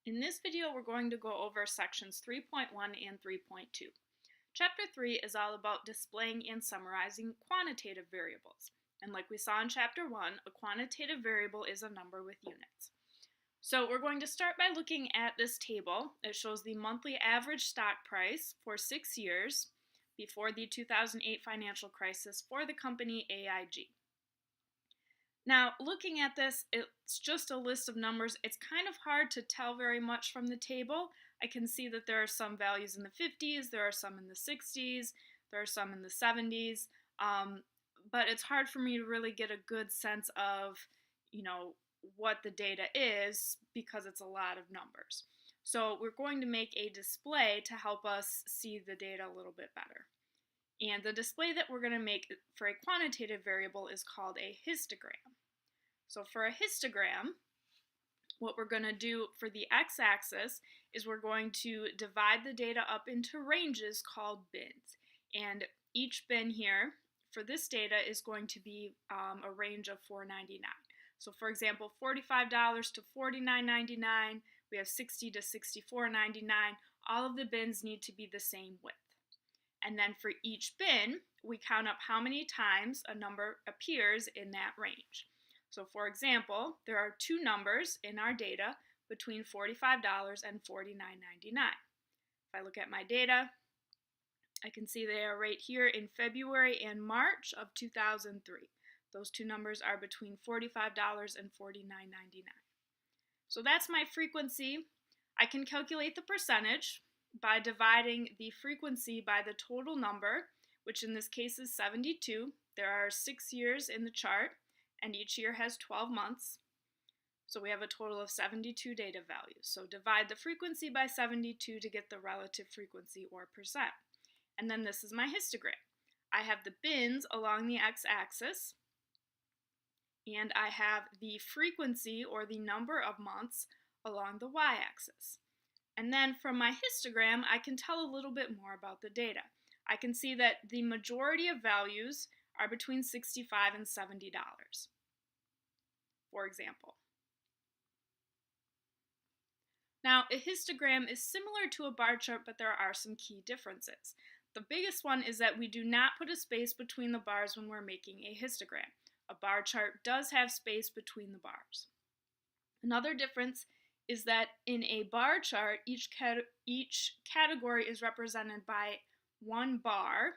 In this video, we're going to go over sections 3.1 and 3.2. Chapter 3 is all about displaying and summarizing quantitative variables. And like we saw in Chapter 1, a quantitative variable is a number with units. So we're going to start by looking at this table. It shows the monthly average stock price for 6 years before the 2008 financial crisis for the company AIG. Now, looking at this, it's just a list of numbers. It's kind of hard to tell very much from the table. I can see that there are some values in the 50s, there are some in the 60s, there are some in the 70s, but it's hard for me to really get a good sense of, what the data is because it's a lot of numbers. So we're going to make a display to help us see the data a little bit better. And the display that we're going to make for a quantitative variable is called a histogram. So for a histogram, what we're going to do for the x-axis is we're going to divide the data up into ranges called bins. And each bin here for this data is going to be a range of $4.99. So for example, $45 to $49.99, we have $60 to $64.99. All of the bins need to be the same width. And then for each bin, we count up how many times a number appears in that range. So for example, there are two numbers in our data between $45 and $49.99. If I look at my data, I can see they are right here in February and March of 2003. Those two numbers are between $45 and $49.99. So that's my frequency. I can calculate the percentage by dividing the frequency by the total number, which in this case is 72. There are 6 years in the chart, and each year has 12 months. So we have a total of 72 data values. So divide the frequency by 72 to get the relative frequency or percent. And then this is my histogram. I have the bins along the x-axis, and I have the frequency or the number of months along the y-axis. And then from my histogram, I can tell a little bit more about the data. I can see that the majority of values are between $65 and $70, for example. Now, a histogram is similar to a bar chart, but there are some key differences. The biggest one is that we do not put a space between the bars when we're making a histogram. A bar chart does have space between the bars. Another difference is that in a bar chart, each category is represented by one bar,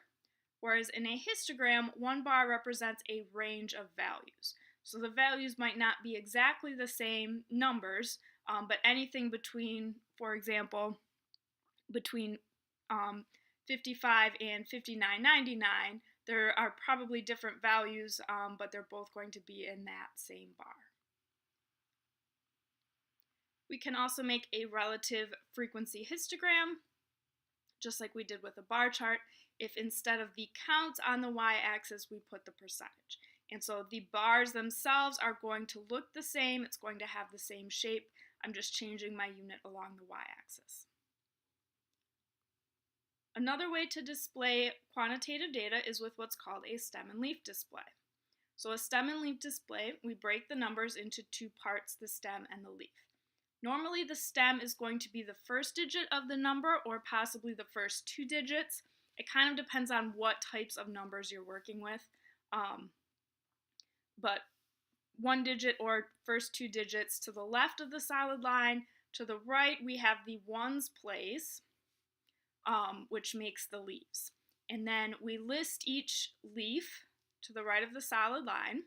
whereas in a histogram, one bar represents a range of values. So the values might not be exactly the same numbers, but anything between, for example, between 55 and $59.99, there are probably different values, but they're both going to be in that same bar. We can also make a relative frequency histogram, just like we did with a bar chart, if instead of the counts on the y-axis, we put the percentage. And so the bars themselves are going to look the same, it's going to have the same shape, I'm just changing my unit along the y-axis. Another way to display quantitative data is with what's called a stem and leaf display. So a stem and leaf display, we break the numbers into two parts, the stem and the leaf. Normally the stem is going to be the first digit of the number or possibly the first two digits. It kind of depends on what types of numbers you're working with. But one digit or first two digits to the left of the solid line. To the right we have the ones place, which makes the leaves. And then we list each leaf to the right of the solid line,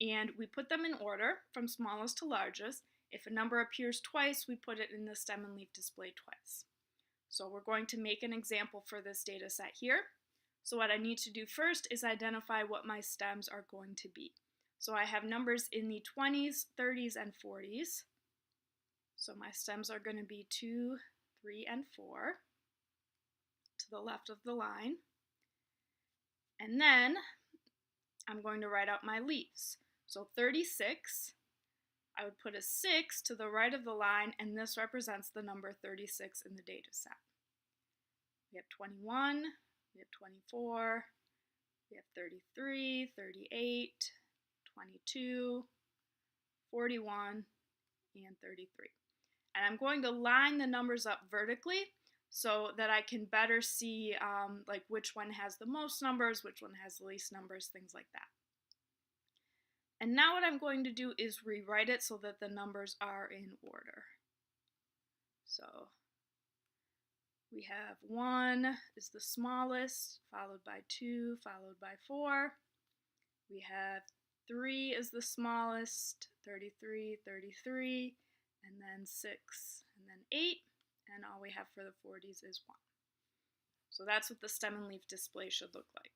and we put them in order from smallest to largest. If a number appears twice, we put it in the stem and leaf display twice. So we're going to make an example for this data set here. So what I need to do first is identify what my stems are going to be. So I have numbers in the 20s, 30s, and 40s. So my stems are going to be 2, 3, and 4 to the left of the line. And then I'm going to write out my leaves. So 36, I would put a 6 to the right of the line, and this represents the number 36 in the data set. We have 21, we have 24, we have 33, 38, 22, 41, and 33. And I'm going to line the numbers up vertically so that I can better see like which one has the most numbers, which one has the least numbers, things like that. And now what I'm going to do is rewrite it so that the numbers are in order. So we have 1 is the smallest, followed by 2, followed by 4. We have 3 is the smallest, 33, 33, and then 6, and then 8, and all we have for the 40s is 1. So that's what the stem and leaf display should look like.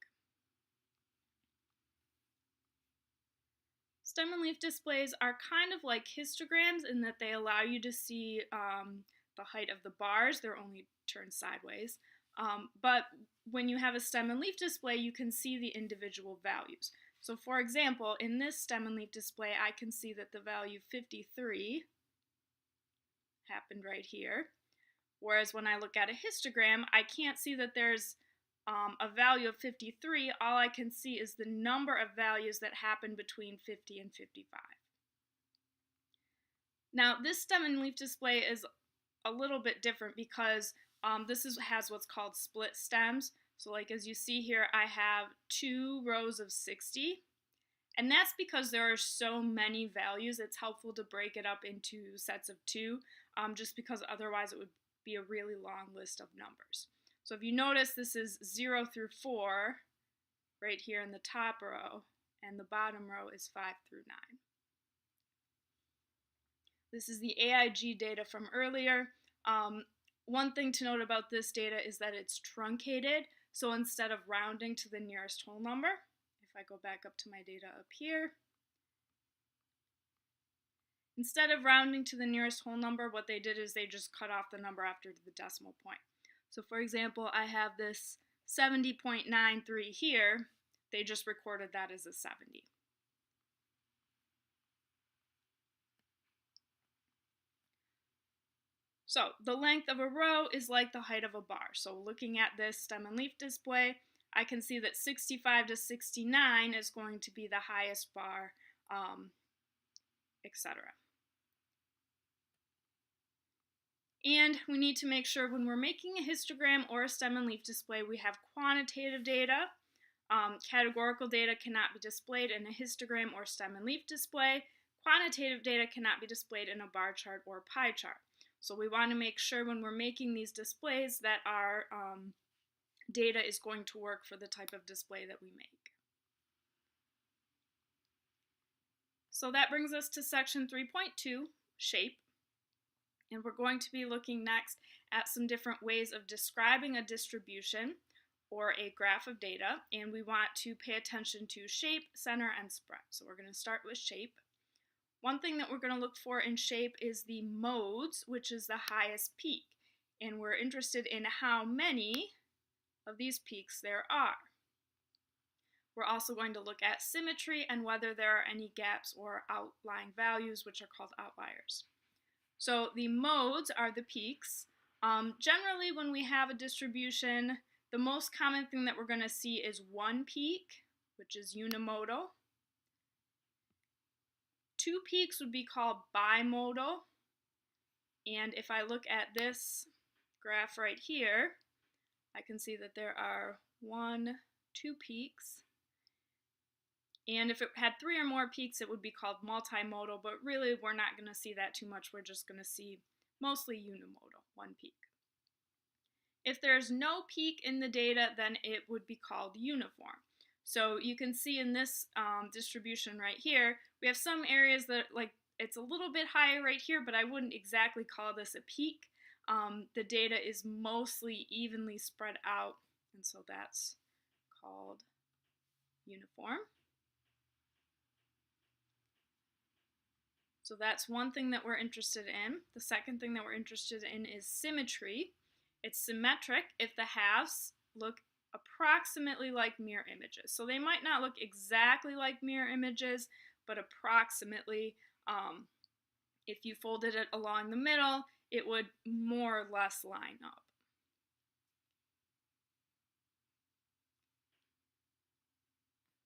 Stem and leaf displays are kind of like histograms in that they allow you to see the height of the bars. They're only turned sideways. But when you have a stem and leaf display, you can see the individual values. So for example, in this stem and leaf display, I can see that the value 53 happened right here. Whereas when I look at a histogram, I can't see that there's a value of 53. All I can see is the number of values that happen between 50 and 55. Now, this stem and leaf display is a little bit different because this has what's called split stems. So like as you see here, I have 2 rows of 60. And that's because there are so many values, it's helpful to break it up into sets of 2, just because otherwise it would be a really long list of numbers. So if you notice, this is 0 through 4 right here in the top row, and the bottom row is 5 through 9. This is the AIG data from earlier. One thing to note about this data is that it's truncated, so instead of rounding to the nearest whole number, if I go back up to my data up here, instead of rounding to the nearest whole number, what they did is they just cut off the number after the decimal point. So for example, I have this 70.93 here. They just recorded that as a 70. So the length of a row is like the height of a bar. So looking at this stem and leaf display, I can see that 65 to 69 is going to be the highest bar, etc. And we need to make sure when we're making a histogram or a stem and leaf display, we have quantitative data. Categorical data cannot be displayed in a histogram or stem and leaf display. Quantitative data cannot be displayed in a bar chart or pie chart. So we want to make sure when we're making these displays that our data is going to work for the type of display that we make. So that brings us to section 3.2, shape. And we're going to be looking next at some different ways of describing a distribution or a graph of data, and we want to pay attention to shape, center, and spread. So we're going to start with shape. One thing that we're going to look for in shape is the modes, which is the highest peak, and we're interested in how many of these peaks there are. We're also going to look at symmetry and whether there are any gaps or outlying values, which are called outliers. So the modes are the peaks. Generally, when we have a distribution, the most common thing that we're going to see is one peak, which is unimodal. 2 peaks would be called bimodal. And if I look at this graph right here, I can see that there are 1, 2 peaks. And if it had 3 or more peaks, it would be called multimodal, but really we're not going to see that too much. We're just going to see mostly unimodal, 1 peak. If there's no peak in the data, then it would be called uniform. So you can see in this distribution right here, we have some areas that it's a little bit higher right here, but I wouldn't exactly call this a peak. The data is mostly evenly spread out, and so that's called uniform. So that's one thing that we're interested in. The second thing that we're interested in is symmetry. It's symmetric if the halves look approximately like mirror images. So they might not look exactly like mirror images, but approximately. If you folded it along the middle, it would more or less line up.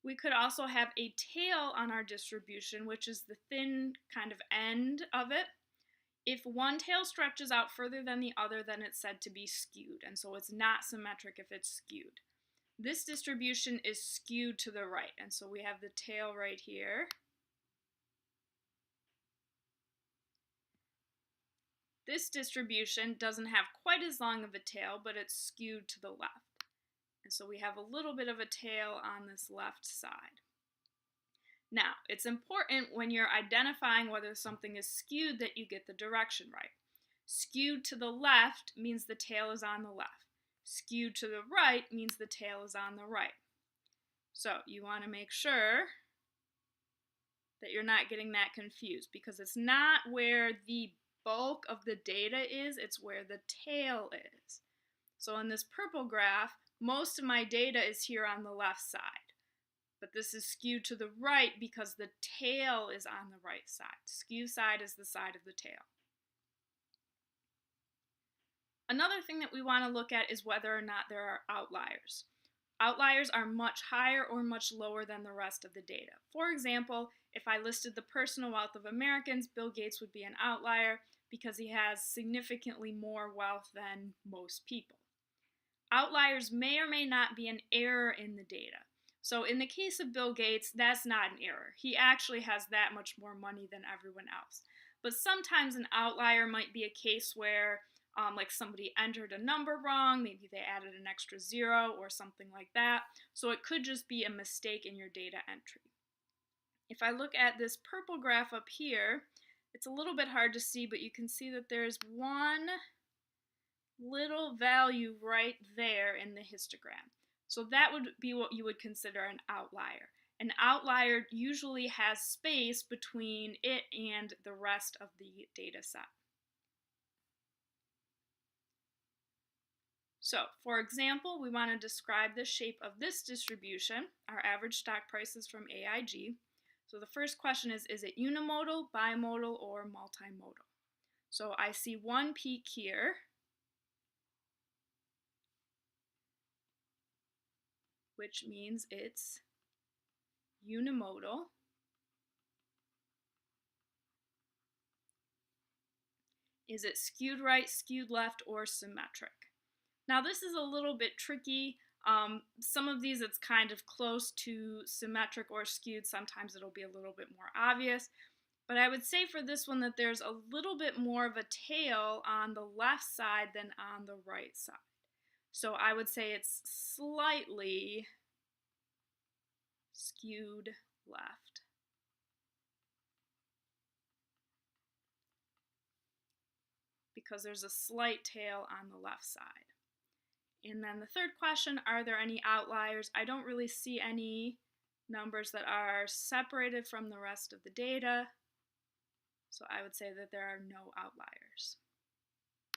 We could also have a tail on our distribution, which is the thin kind of end of it. If one tail stretches out further than the other, then it's said to be skewed, and so it's not symmetric if it's skewed. This distribution is skewed to the right, and so we have the tail right here. This distribution doesn't have quite as long of a tail, but it's skewed to the left. And so we have a little bit of a tail on this left side. Now, it's important when you're identifying whether something is skewed that you get the direction right. Skewed to the left means the tail is on the left. Skewed to the right means the tail is on the right. So you want to make sure that you're not getting that confused, because it's not where the bulk of the data is, it's where the tail is. So in this purple graph, most of my data is here on the left side, but this is skewed to the right because the tail is on the right side. Skew side is the side of the tail. Another thing that we want to look at is whether or not there are outliers. Outliers are much higher or much lower than the rest of the data. For example, if I listed the personal wealth of Americans, Bill Gates would be an outlier because he has significantly more wealth than most people. Outliers may or may not be an error in the data. So in the case of Bill Gates, that's not an error. He actually has that much more money than everyone else. But sometimes an outlier might be a case where like somebody entered a number wrong, maybe they added an extra zero or something like that. So it could just be a mistake in your data entry. If I look at this purple graph up here, it's a little bit hard to see, but you can see that there's one little value right there in the histogram. So that would be what you would consider an outlier. An outlier usually has space between it and the rest of the data set. So, for example, we want to describe the shape of this distribution, our average stock prices from AIG. So the first question is it unimodal, bimodal, or multimodal? So I see one peak here, which means it's unimodal. Is it skewed right, skewed left, or symmetric? Now this is a little bit tricky. Some of these it's kind of close to symmetric or skewed. Sometimes it'll be a little bit more obvious. But I would say for this one that there's a little bit more of a tail on the left side than on the right side. So I would say it's slightly skewed left. Because there's a slight tail on the left side. And then the third question, are there any outliers? I don't really see any numbers that are separated from the rest of the data. So I would say that there are no outliers.